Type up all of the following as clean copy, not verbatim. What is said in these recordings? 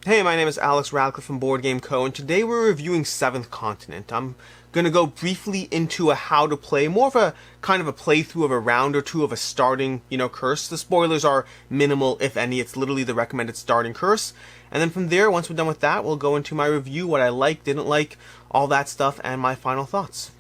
Hey, my name is Alex Radcliffe from BoardGameCo, and today we're reviewing Seventh Continent. I'm going to go briefly into a how to play, more of a kind of a playthrough of a round or two of a starting, curse. The spoilers are minimal, if any. It's literally the recommended starting curse. And then from there, once we're done with that, we'll go into my review, what I liked, didn't like, all that stuff, and my final thoughts.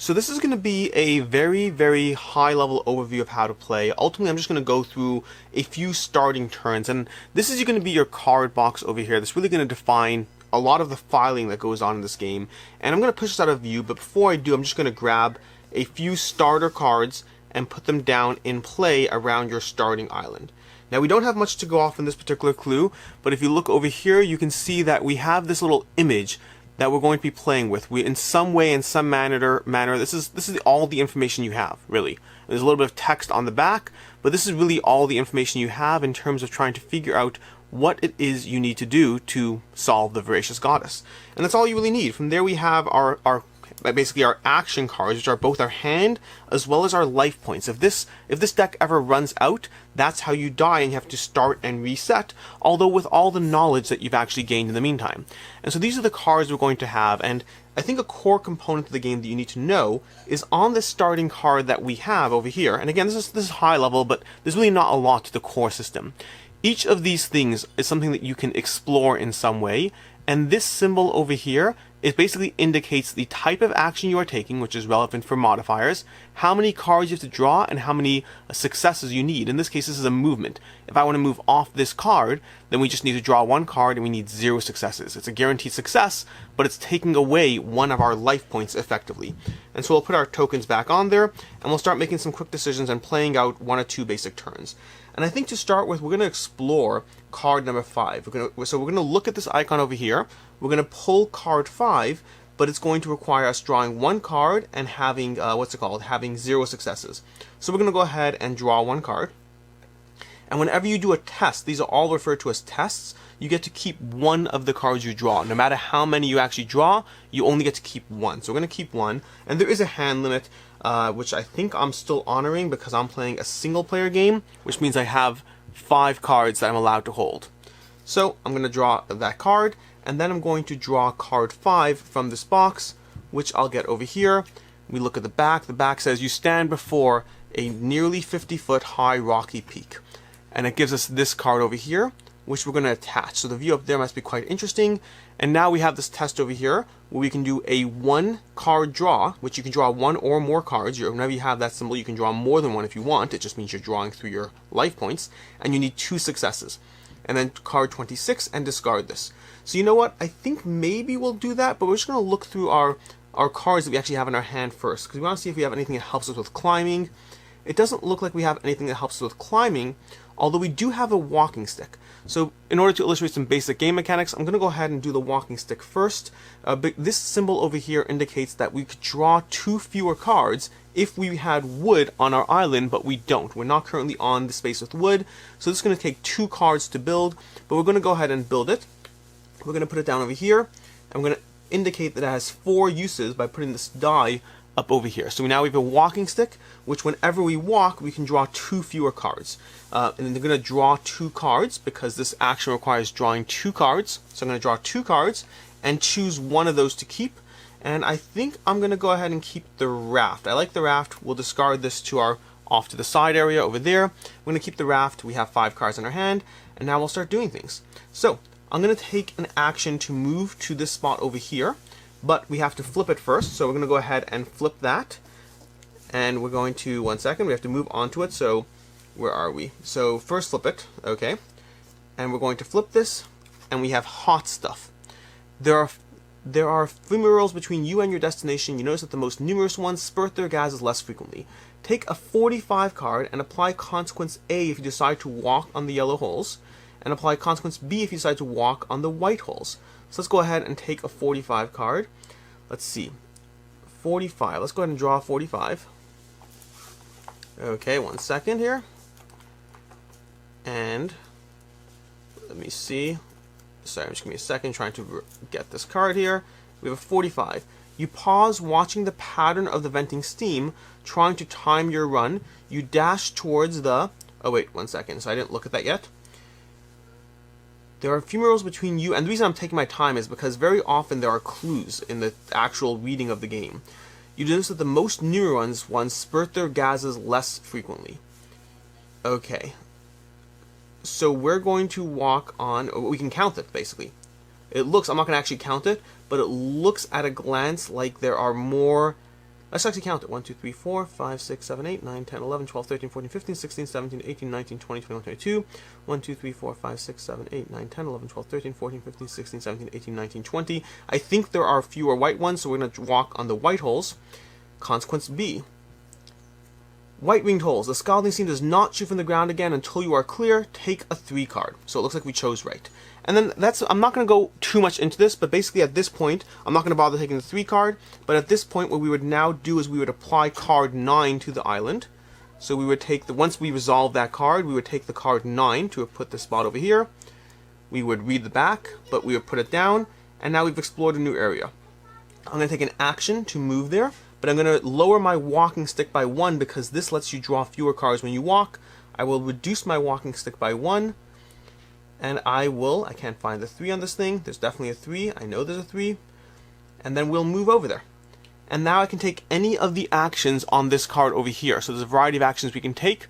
So this is going to be a very, very high-level overview of how to play. Ultimately, I'm just going to go through a few starting turns, and this is going to be your card box over here. That's really going to define a lot of the filing that goes on in this game. And I'm going to push this out of view, but before I do, I'm just going to grab a few starter cards and put them down in play around your starting island. Now, we don't have much to go off in this particular clue, but if you look over here, you can see that we have this little image that we're going to be playing with. We, in some way, in some manner, this is all the information you have, really. There's a little bit of text on the back, but this is really all the information you have in terms of trying to figure out what it is you need to do to solve the Voracious Goddess. And that's all you really need. From there we have our basically our action cards, which are both our hand as well as our life points. If this deck ever runs out, that's how you die and you have to start and reset, although with all the knowledge that you've actually gained in the meantime. And so these are the cards we're going to have, and I think a core component of the game that you need to know is on this starting card that we have over here. And again, this is high level, but there's really not a lot to the core system. Each of these things is something that you can explore in some way, and this symbol over here, it basically indicates the type of action you are taking, which is relevant for modifiers, how many cards you have to draw, and how many successes you need. In this case, this is a movement. If I want to move off this card, then we just need to draw one card and we need 0 successes. It's a guaranteed success, but it's taking away one of our life points effectively. And so we'll put our tokens back on there, and we'll start making some quick decisions and playing out 1 or 2 basic turns. And I think to start with, we're going to explore card number 5. So we're going to look at this icon over here. We're going to pull card 5, but it's going to require us drawing 1 card and having, having 0 successes. So we're going to go ahead and draw 1 card. And whenever you do a test, these are all referred to as tests, you get to keep 1 of the cards you draw. No matter how many you actually draw, you only get to keep 1. So we're going to keep 1. And there is a hand limit, which I think I'm still honoring because I'm playing a single player game, which means I have 5 cards that I'm allowed to hold. So I'm going to draw that card, and then I'm going to draw card 5 from this box, which I'll get over here. We look at the back. The back says you stand before a nearly 50-foot high rocky peak. And it gives us this card over here, which we're going to attach. So the view up there must be quite interesting. And now we have this test over here where we can do a 1 card draw, which you can draw 1 or more cards. Whenever you have that symbol, you can draw more than 1 if you want. It just means you're drawing through your life points. And you need 2 successes. And then card 26 and discard this. So you know what? I think maybe we'll do that, but we're just going to look through our cards that we actually have in our hand first, because we want to see if we have anything that helps us with climbing. It doesn't look like we have anything that helps us with climbing, although we do have a walking stick. So in order to illustrate some basic game mechanics, I'm going to go ahead and do the walking stick first. This symbol over here indicates that we could draw 2 fewer cards if we had wood on our island, but we don't. We're not currently on the space with wood, so this is going to take 2 cards to build, but we're going to go ahead and build it. We're going to put it down over here, and we're going to indicate that it has 4 uses by putting this die up over here. So now we have a walking stick, which whenever we walk, we can draw 2 fewer cards. And then they're going to draw 2 cards because this action requires drawing 2 cards. So I'm going to draw 2 cards and choose one of those to keep. And I think I'm going to go ahead and keep the raft. I like the raft. We'll discard this to our off to the side area over there. We're going to keep the raft. We have 5 cards in our hand, and now we'll start doing things. So I'm going to take an action to move to this spot over here, but we have to flip it first. So we're going to go ahead and flip that, and we're going to, 1 second, we have to move onto it. So where are we? So first flip it, okay, and we're going to flip this, and we have hot stuff. There are ephemerals between you and your destination. You notice that the most numerous ones spurt their gases less frequently. Take a 45 card and apply consequence A if you decide to walk on the yellow holes, and apply consequence B if you decide to walk on the white holes. So let's go ahead and take a 45 card. Let's see. 45. Let's go ahead and draw 45. Okay, 1 second here. And let me see. Sorry, just give me a second trying to get this card here. We have a 45. You pause watching the pattern of the venting steam, trying to time your run. You dash towards the... Oh wait, 1 second. So I didn't look at that yet. There are a few rules between you, and the reason I'm taking my time is because very often there are clues in the actual reading of the game. You notice that the most neurons ones spurt their gases less frequently. Okay. So we're going to walk on, we can count it basically. It looks, I'm not going to actually count it, but it looks at a glance like there are more. Let's actually count it. 1, 2, 3, 4, 5, 6, 7, 8, 9, 10, 11, 12, 13, 14, 15, 16, 17, 18, 19, 20, 21, 22. 1, 2, 3, 4, 5, 6, 7, 8, 9, 10, 11, 12, 13, 14, 15, 16, 17, 18, 19, 20. I think there are fewer white ones, so we're going to walk on the white holes. Consequence B. White ringed holes. The scalding seam does not shoot from the ground again until you are clear. Take a 3 card. So it looks like we chose right. And then I'm not going to go too much into this, but basically at this point, I'm not going to bother taking the 3 card, but at this point what we would now do is we would apply card 9 to the island. So we would take once we resolve that card, we would take the card 9 to put the spot over here. We would read the back, but we would put it down, and now we've explored a new area. I'm going to take an action to move there, but I'm going to lower my walking stick by 1 because this lets you draw fewer cards when you walk. I will reduce my walking stick by 1, and I can't find the 3 on this thing. There's definitely a 3. I know there's a 3. And then we'll move over there. And now I can take any of the actions on this card over here. So there's a variety of actions we can take.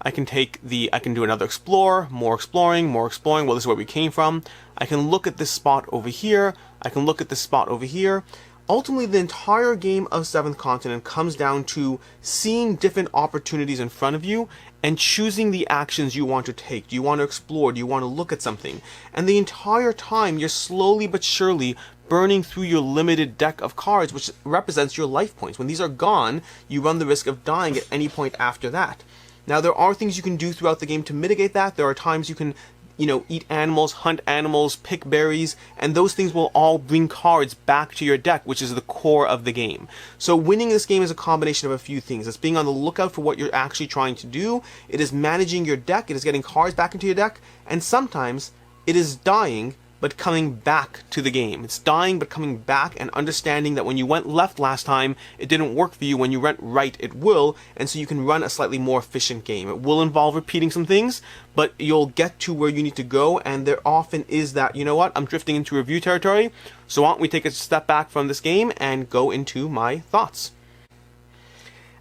I can do another explore, more exploring. Well, this is where we came from. I can look at this spot over here. I can look at this spot over here. Ultimately, the entire game of Seventh Continent comes down to seeing different opportunities in front of you and choosing the actions you want to take. Do you want to explore? Do you want to look at something? And the entire time, you're slowly but surely burning through your limited deck of cards, which represents your life points. When these are gone, you run the risk of dying at any point after that. Now, there are things you can do throughout the game to mitigate that. There are times you can eat animals, hunt animals, pick berries, and those things will all bring cards back to your deck, which is the core of the game. So winning this game is a combination of a few things. It's being on the lookout for what you're actually trying to do. It is managing your deck. It is getting cards back into your deck. And sometimes it is dying, but coming back to the game. It's dying, but coming back and understanding that when you went left last time, it didn't work for you. When you went right, it will. And so you can run a slightly more efficient game. It will involve repeating some things, but you'll get to where you need to go. And there often is that, you know what, I'm drifting into review territory. So why don't we take a step back from this game and go into my thoughts.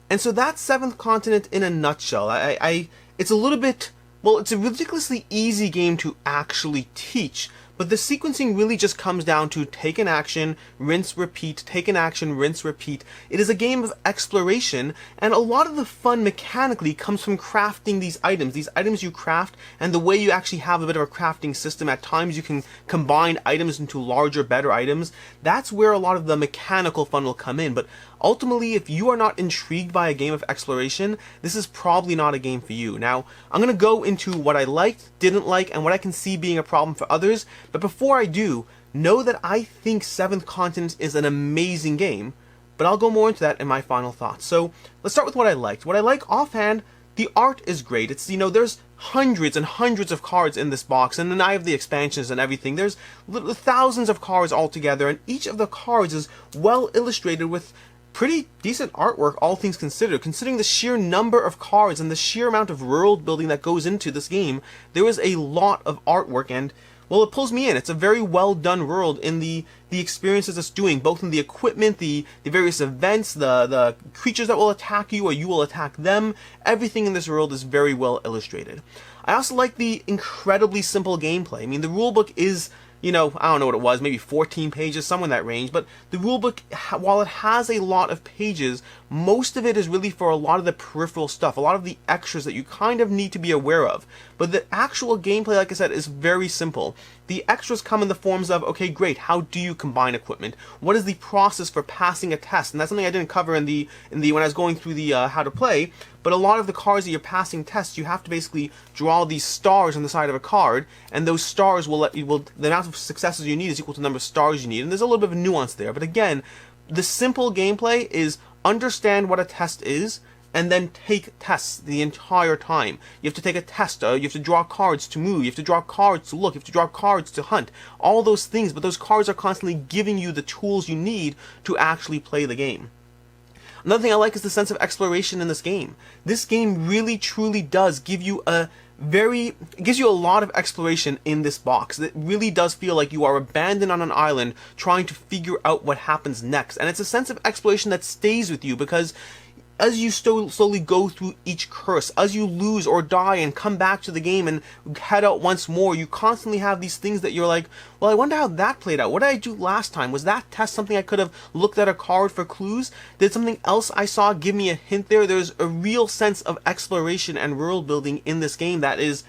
And so that's Seventh Continent in a nutshell. It's a little bit, well, it's a ridiculously easy game to actually teach. But the sequencing really just comes down to take an action, rinse, repeat, take an action, rinse, repeat. It is a game of exploration, and a lot of the fun mechanically comes from crafting these items you craft, and the way you actually have a bit of a crafting system. At times you can combine items into larger, better items. That's where a lot of the mechanical fun will come in, but ultimately, if you are not intrigued by a game of exploration, this is probably not a game for you. Now, I'm going to go into what I liked, didn't like, and what I can see being a problem for others. But before I do, know that I think Seventh Continent is an amazing game, but I'll go more into that in my final thoughts. So, let's start with what I liked. What I like offhand, the art is great. It's, there's hundreds and hundreds of cards in this box, and then I have the expansions and everything. There's thousands of cards altogether, and each of the cards is well illustrated with pretty decent artwork, all things considered. Considering the sheer number of cards and the sheer amount of world building that goes into this game, there is a lot of artwork, and well, it pulls me in. It's a very well done world in the experiences it's doing, both in the equipment, the various events, the creatures that will attack you or you will attack them. Everything in this world is very well illustrated. I also like the incredibly simple gameplay. I mean, the rulebook is, I don't know what it was, maybe 14 pages, somewhere in that range, but the rulebook, while it has a lot of pages, most of it is really for a lot of the peripheral stuff, a lot of the extras that you kind of need to be aware of. But the actual gameplay, like I said, is very simple. The extras come in the forms of, okay, great, how do you combine equipment? What is the process for passing a test? And that's something I didn't cover in the when I was going through the how to play. But a lot of the cards that you're passing tests, you have to basically draw these stars on the side of a card, and those stars the amount of successes you need is equal to the number of stars you need. And there's a little bit of nuance there. But again, the simple gameplay is understand what a test is, and then take tests the entire time. You have to take a test, you have to draw cards to move, you have to draw cards to look, you have to draw cards to hunt, all those things, but those cards are constantly giving you the tools you need to actually play the game. Another thing I like is the sense of exploration in this game. This game really truly does give you a it gives you a lot of exploration in this box. It really does feel like you are abandoned on an island trying to figure out what happens next. And it's a sense of exploration that stays with you because as you slowly go through each curse, as you lose or die and come back to the game and head out once more, you constantly have these things that you're like, well, I wonder how that played out. What did I do last time? Was that test something I could have looked at a card for clues? Did something else I saw give me a hint there? There's a real sense of exploration and world building in this game that is,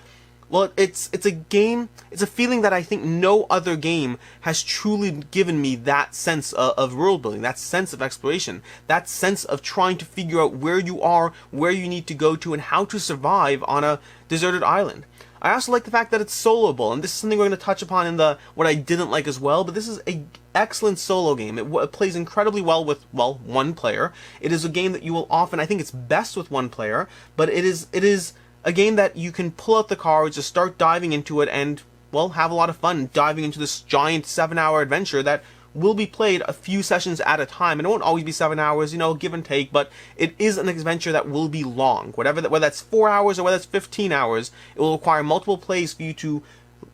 well, it's a feeling that I think no other game has truly given me that sense of world building, that sense of exploration, that sense of trying to figure out where you are, where you need to go to, and how to survive on a deserted island. I also like the fact that it's soloable, and this is something we're going to touch upon in the what I didn't like as well, but this is an excellent solo game. It plays incredibly well with, well, one player. It is a game that you will often, I think it's best with one player, but it is a game that you can pull out the cards, just start diving into it, and, well, have a lot of fun diving into this giant 7-hour adventure that will be played a few sessions at a time. And it won't always be 7 hours, give and take, but it is an adventure that will be long. Whether that's 4 hours or whether that's 15 hours, it will require multiple plays for you to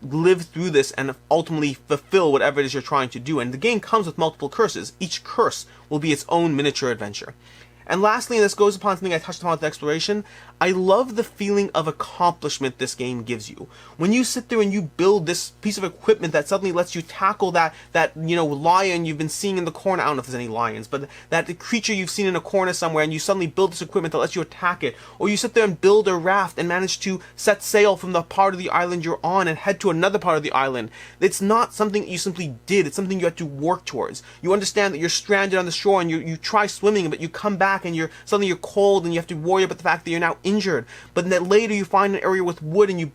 live through this and ultimately fulfill whatever it is you're trying to do. And the game comes with multiple curses. Each curse will be its own miniature adventure. And lastly, and this goes upon something I touched upon with exploration, I love the feeling of accomplishment this game gives you. When you sit there and you build this piece of equipment that suddenly lets you tackle that lion you've been seeing in the corner, I don't know if there's any lions, but that creature you've seen in a corner somewhere, and you suddenly build this equipment that lets you attack it. Or you sit there and build a raft and manage to set sail from the part of the island you're on and head to another part of the island. It's not something that you simply did, it's something you had to work towards. You understand that you're stranded on the shore and you try swimming, but you come back and suddenly you're cold and you have to worry about the fact that you're now injured. But then later you find an area with wood and you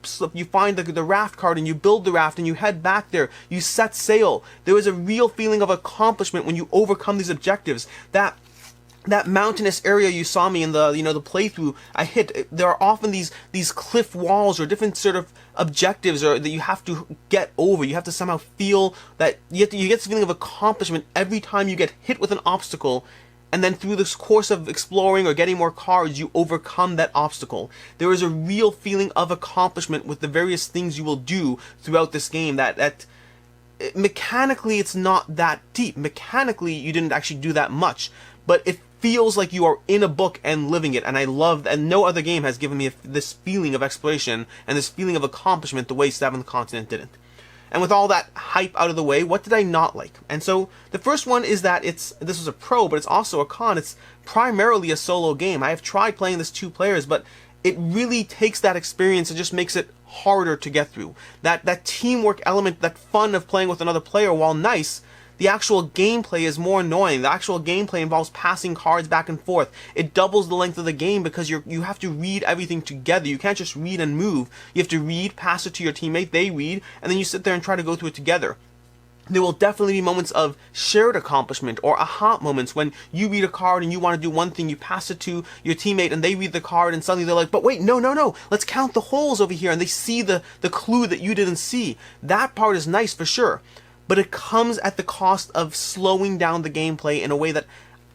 find the raft card and you build the raft and you head back there. You set sail. There is a real feeling of accomplishment when you overcome these objectives. That mountainous area you saw me in the the playthrough I hit, there are often these cliff walls or different sort of objectives or that you have to get over. You have to somehow feel that you get this feeling of accomplishment every time you get hit with an obstacle. And then through this course of exploring or getting more cards, you overcome that obstacle. There is a real feeling of accomplishment with the various things you will do throughout this game that mechanically it's not that deep. Mechanically you didn't actually do that much, but it feels like you are in a book and living it, and I love that. And no other game has given me this feeling of exploration and this feeling of accomplishment the way Seventh Continent didn't. And with all that hype out of the way, what did I not like? And so the first one is that this was a pro, but it's also a con. It's primarily a solo game. I have tried playing this 2 players, but it really takes that experience and just makes it harder to get through. That teamwork element, that fun of playing with another player, while nice, the actual gameplay is more annoying. The actual gameplay involves passing cards back and forth. It doubles the length of the game because you have to read everything together. You can't just read and move. You have to read, pass it to your teammate, they read, and then you sit there and try to go through it together. There will definitely be moments of shared accomplishment or aha moments when you read a card and you want to do one thing, you pass it to your teammate and they read the card and suddenly they're like, but wait, no, let's count the holes over here, and they see the clue that you didn't see. That part is nice for sure. But it comes at the cost of slowing down the gameplay in a way that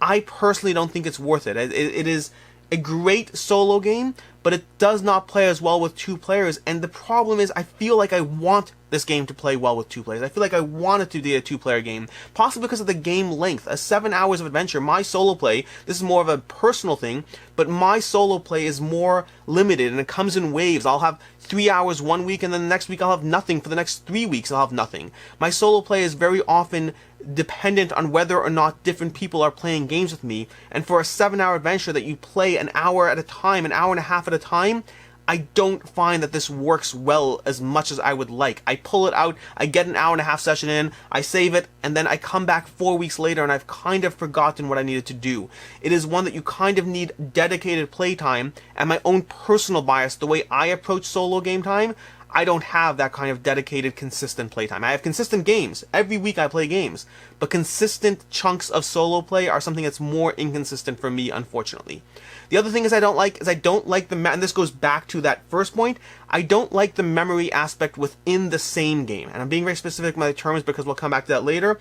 I personally don't think it's worth it. It is a great solo game, but it does not play as well with 2 players. And the problem is I feel like I want this game to play well with 2 players. I feel like I want it to be a 2-player game, possibly because of the game length. 7 hours of adventure, my solo play, this is more of a personal thing, but my solo play is more limited and it comes in waves. I'll have 3 hours one week and then the next week I'll have nothing. For the next 3 weeks I'll have nothing. My solo play is very often dependent on whether or not different people are playing games with me, and for a 7-hour adventure that you play an hour at a time, an hour and a half at a time, I don't find that this works well as much as I would like. I pull it out, I get an hour and a half session in, I save it, and then I come back 4 weeks later and I've kind of forgotten what I needed to do. It is one that you kind of need dedicated playtime, and my own personal bias, the way I approach solo game time, I don't have that kind of dedicated, consistent playtime. I have consistent games. Every week I play games. But consistent chunks of solo play are something that's more inconsistent for me, unfortunately. The other thing I don't like and this goes back to that first point, I don't like the memory aspect within the same game. And I'm being very specific with my terms because we'll come back to that later.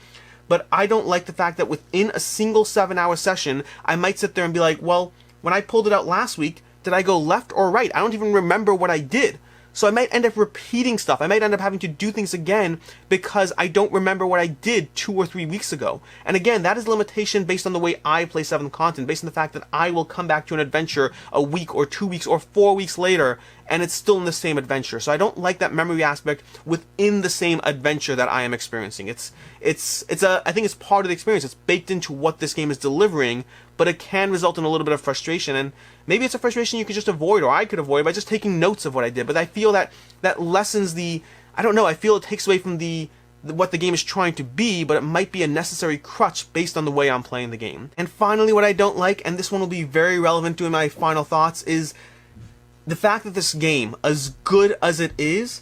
But I don't like the fact that within a single 7-hour session, I might sit there and be like, well, when I pulled it out last week, did I go left or right? I don't even remember what I did. So I might end up repeating stuff. I might end up having to do things again because I don't remember what I did 2 or 3 weeks ago. And again, that is a limitation based on the way I play 7th Continent, based on the fact that I will come back to an adventure a week or 2 weeks or 4 weeks later, and it's still in the same adventure. So I don't like that memory aspect within the same adventure that I am experiencing. I think it's part of the experience. It's baked into what this game is delivering, but it can result in a little bit of frustration, and maybe it's a frustration you could just avoid, or I could avoid by just taking notes of what I did. But I feel that lessens I feel it takes away from what the game is trying to be, but it might be a necessary crutch based on the way I'm playing the game. And finally, what I don't like, and this one will be very relevant to my final thoughts, is the fact that this game, as good as it is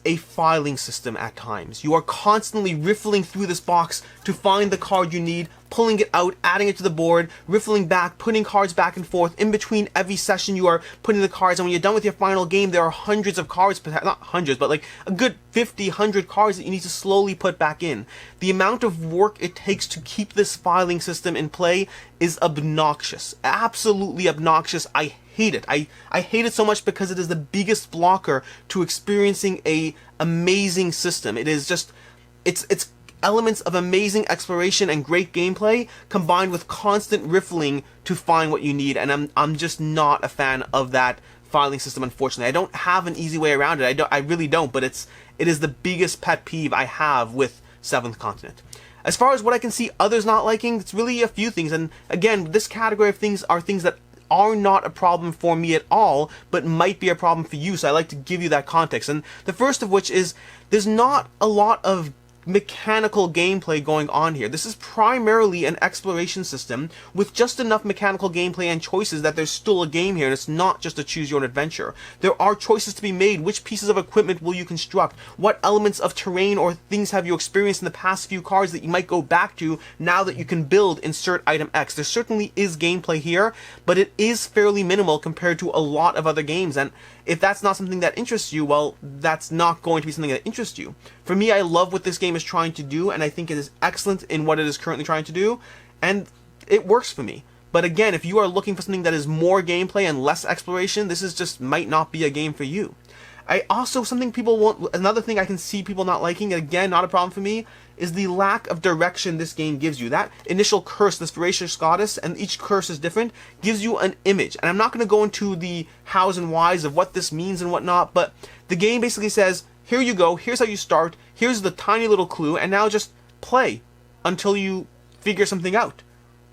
a filing system at times. You are constantly riffling through this box to find the card you need, pulling it out, adding it to the board, riffling back, putting cards back and forth. In between every session, you are putting the cards, and when you're done with your final game, there are hundreds of cards, not hundreds, but like a good 50, 100 cards that you need to slowly put back in. The amount of work it takes to keep this filing system in play is obnoxious. Absolutely obnoxious. I hate it. I hate it so much because it is the biggest blocker to experiencing a amazing system. It is just, it's elements of amazing exploration and great gameplay combined with constant riffling to find what you need, and I'm just not a fan of that filing system, unfortunately. I don't have an easy way around it. I really don't, but it is the biggest pet peeve I have with 7th Continent. As far as what I can see others not liking, it's really a few things, and again, this category of things are things that are not a problem for me at all, but might be a problem for you, so I like to give you that context. And the first of which is, there's not a lot of mechanical gameplay going on here. This is primarily an exploration system with just enough mechanical gameplay and choices that there's still a game here, and it's not just a choose your own adventure. There are choices to be made. Which pieces of equipment will you construct? What elements of terrain or things have you experienced in the past few cards that you might go back to now that you can build insert item X? There certainly is gameplay here, but it is fairly minimal compared to a lot of other games, and if that's not something that interests you, well, that's not going to be something that interests you. For me, I love what this game is trying to do, and I think it is excellent in what it is currently trying to do, and it works for me. But again, if you are looking for something that is more gameplay and less exploration, this is just might not be a game for you. Another thing I can see people not liking, and again, not a problem for me, is the lack of direction this game gives you. That initial curse, this voracious goddess, and each curse is different, gives you an image. And I'm not going to go into the hows and whys of what this means and whatnot, but the game basically says, here you go, here's how you start, here's the tiny little clue, and now just play until you figure something out.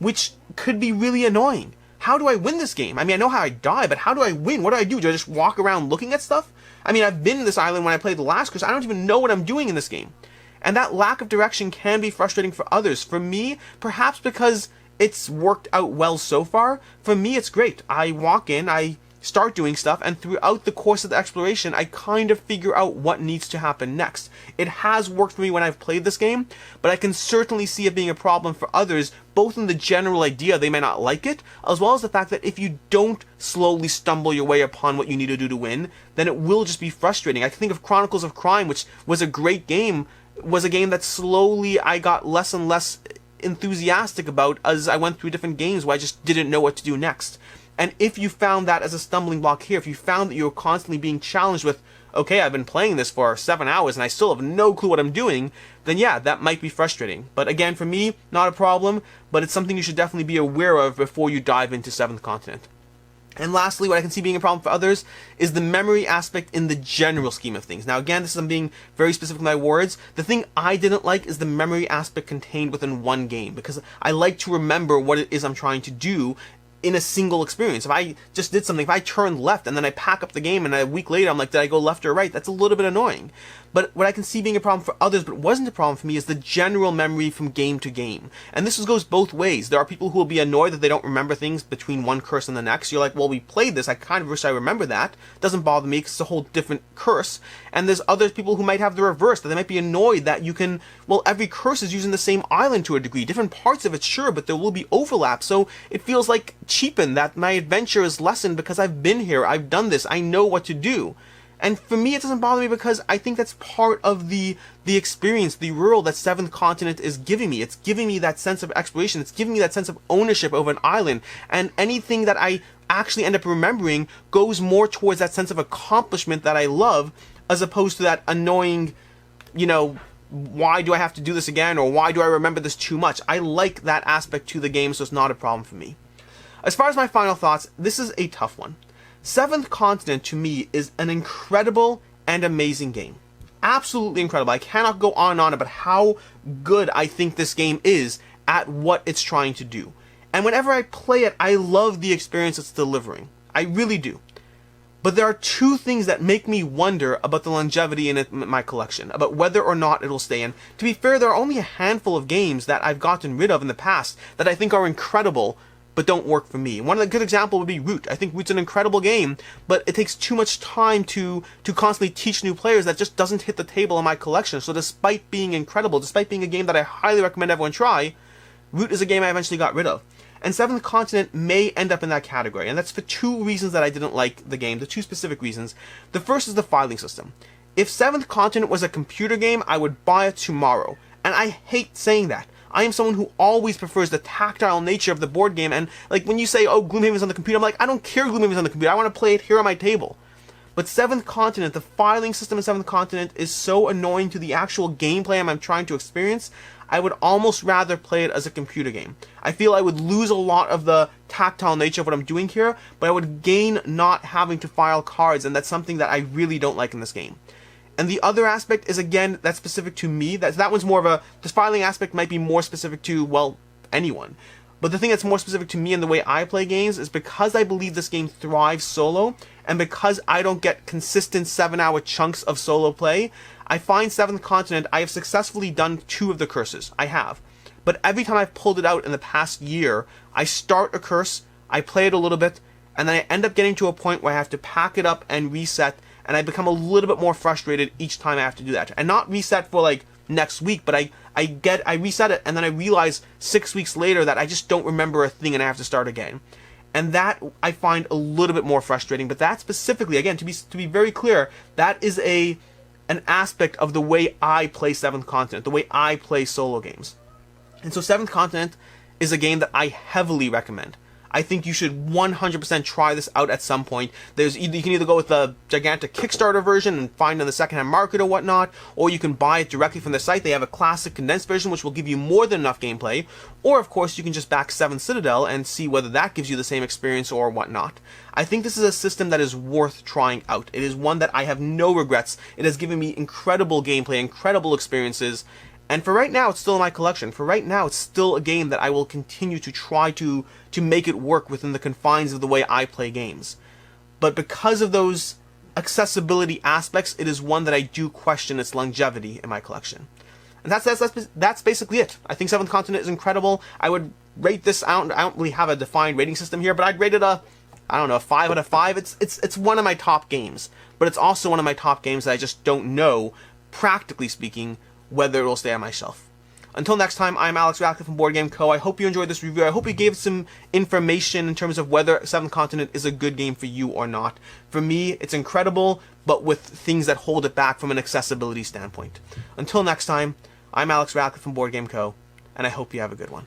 Which could be really annoying. How do I win this game? I mean, I know how I die, but how do I win? What do? Do I just walk around looking at stuff? I mean, I've been in this island when I played the last curse. I don't even know what I'm doing in this game. And that lack of direction can be frustrating for others. For me, perhaps because it's worked out well so far, for me it's great. I walk in, I start doing stuff, and throughout the course of the exploration, I kind of figure out what needs to happen next. It has worked for me when I've played this game, but I can certainly see it being a problem for others, both in the general idea they may not like it, as well as the fact that if you don't slowly stumble your way upon what you need to do to win, then it will just be frustrating. I can think of Chronicles of Crime, which was a great game, was a game that slowly I got less and less enthusiastic about as I went through different games where I just didn't know what to do next. And if you found that as a stumbling block here, if you found that you were constantly being challenged with, okay, I've been playing this for 7 hours and I still have no clue what I'm doing, then yeah, that might be frustrating. But again, for me, not a problem, but it's something you should definitely be aware of before you dive into 7th Continent. And lastly, what I can see being a problem for others is the memory aspect in the general scheme of things. Now again, this is I'm being very specific with my words. The thing I didn't like is the memory aspect contained within one game, because I like to remember what it is I'm trying to do in a single experience. If I just did something, if I turned left and then I pack up the game and a week later I'm like, did I go left or right? That's a little bit annoying. But what I can see being a problem for others, but wasn't a problem for me, is the general memory from game to game. And this goes both ways. There are people who will be annoyed that they don't remember things between one curse and the next. You're like, well, we played this, I kind of wish I remember that. Doesn't bother me because it's a whole different curse. And there's other people who might have the reverse, that they might be annoyed that you can, well, every curse is using the same island to a degree. Different parts of it, sure, but there will be overlap. So it feels like cheapened, that my adventure is lessened because I've been here, I've done this, I know what to do. And for me, it doesn't bother me because I think that's part of the experience, the world that Seventh Continent is giving me. It's giving me that sense of exploration. It's giving me that sense of ownership over an island. And anything that I actually end up remembering goes more towards that sense of accomplishment that I love, as opposed to that annoying, you know, why do I have to do this again, or why do I remember this too much? I like that aspect to the game, so it's not a problem for me. As far as my final thoughts, this is a tough one. Seventh Continent, to me, is an incredible and amazing game. Absolutely incredible. I cannot go on and on about how good I think this game is at what it's trying to do. And whenever I play it, I love the experience it's delivering. I really do. But there are two things that make me wonder about the longevity in my collection, about whether or not it'll stay in. To be fair, there are only a handful of games that I've gotten rid of in the past that I think are incredible, but don't work for me. One of the good example would be Root. I think Root's an incredible game, but it takes too much time to constantly teach new players. That just doesn't hit the table in my collection. So despite being incredible, despite being a game that I highly recommend everyone try, Root is a game I eventually got rid of. And Seventh Continent may end up in that category, and that's for two reasons that I didn't like the game, the two specific reasons. The first is the filing system. If Seventh Continent was a computer game, I would buy it tomorrow. And I hate saying that. I am someone who always prefers the tactile nature of the board game, and like when you say, oh, Gloomhaven's on the computer, I'm like, I don't care Gloomhaven's on the computer, I want to play it here on my table. But Seventh Continent, the filing system in Seventh Continent is so annoying to the actual gameplay I'm trying to experience, I would almost rather play it as a computer game. I feel I would lose a lot of the tactile nature of what I'm doing here, but I would gain not having to file cards, and that's something that I really don't like in this game. And the other aspect is, again, that's specific to me. That one's more of a... This filing aspect might be more specific to, well, anyone. But the thing that's more specific to me and the way I play games is because I believe this game thrives solo, and because I don't get consistent 7-hour chunks of solo play, I find Seventh Continent, I have successfully done 2 of the curses. I have. But every time I've pulled it out in the past year, I start a curse, I play it a little bit, and then I end up getting to a point where I have to pack it up and reset, and I become a little bit more frustrated each time I have to do that. And not reset for like next week, but I reset it, and then I realize 6 weeks later that I just don't remember a thing and I have to start again. And that I find a little bit more frustrating. But that specifically, again, to be very clear, that is an aspect of the way I play Seventh Continent, the way I play solo games. And so Seventh Continent is a game that I heavily recommend. I think you should 100% try this out at some point. You can either go with the gigantic Kickstarter version and find it on the secondhand market or whatnot, or you can buy it directly from their site. They have a classic condensed version which will give you more than enough gameplay, or of course you can just back 7 Citadel and see whether that gives you the same experience or whatnot. I think this is a system that is worth trying out. It is one that I have no regrets. It has given me incredible gameplay, incredible experiences, and for right now, it's still in my collection. For right now, it's still a game that I will continue to try to make it work within the confines of the way I play games. But because of those accessibility aspects, it is one that I do question its longevity in my collection. And that's basically it. I think Seventh Continent is incredible. I would rate this, I don't really have a defined rating system here, but I'd rate it a 5 out of 5. It's one of my top games. But it's also one of my top games that I just don't know, practically speaking, whether it will stay on my shelf. Until next time, I'm Alex Radcliffe from BoardGameCo. I hope you enjoyed this review. I hope we gave some information in terms of whether Seventh Continent is a good game for you or not. For me, it's incredible, but with things that hold it back from an accessibility standpoint. Until next time, I'm Alex Radcliffe from BoardGameCo, and I hope you have a good one.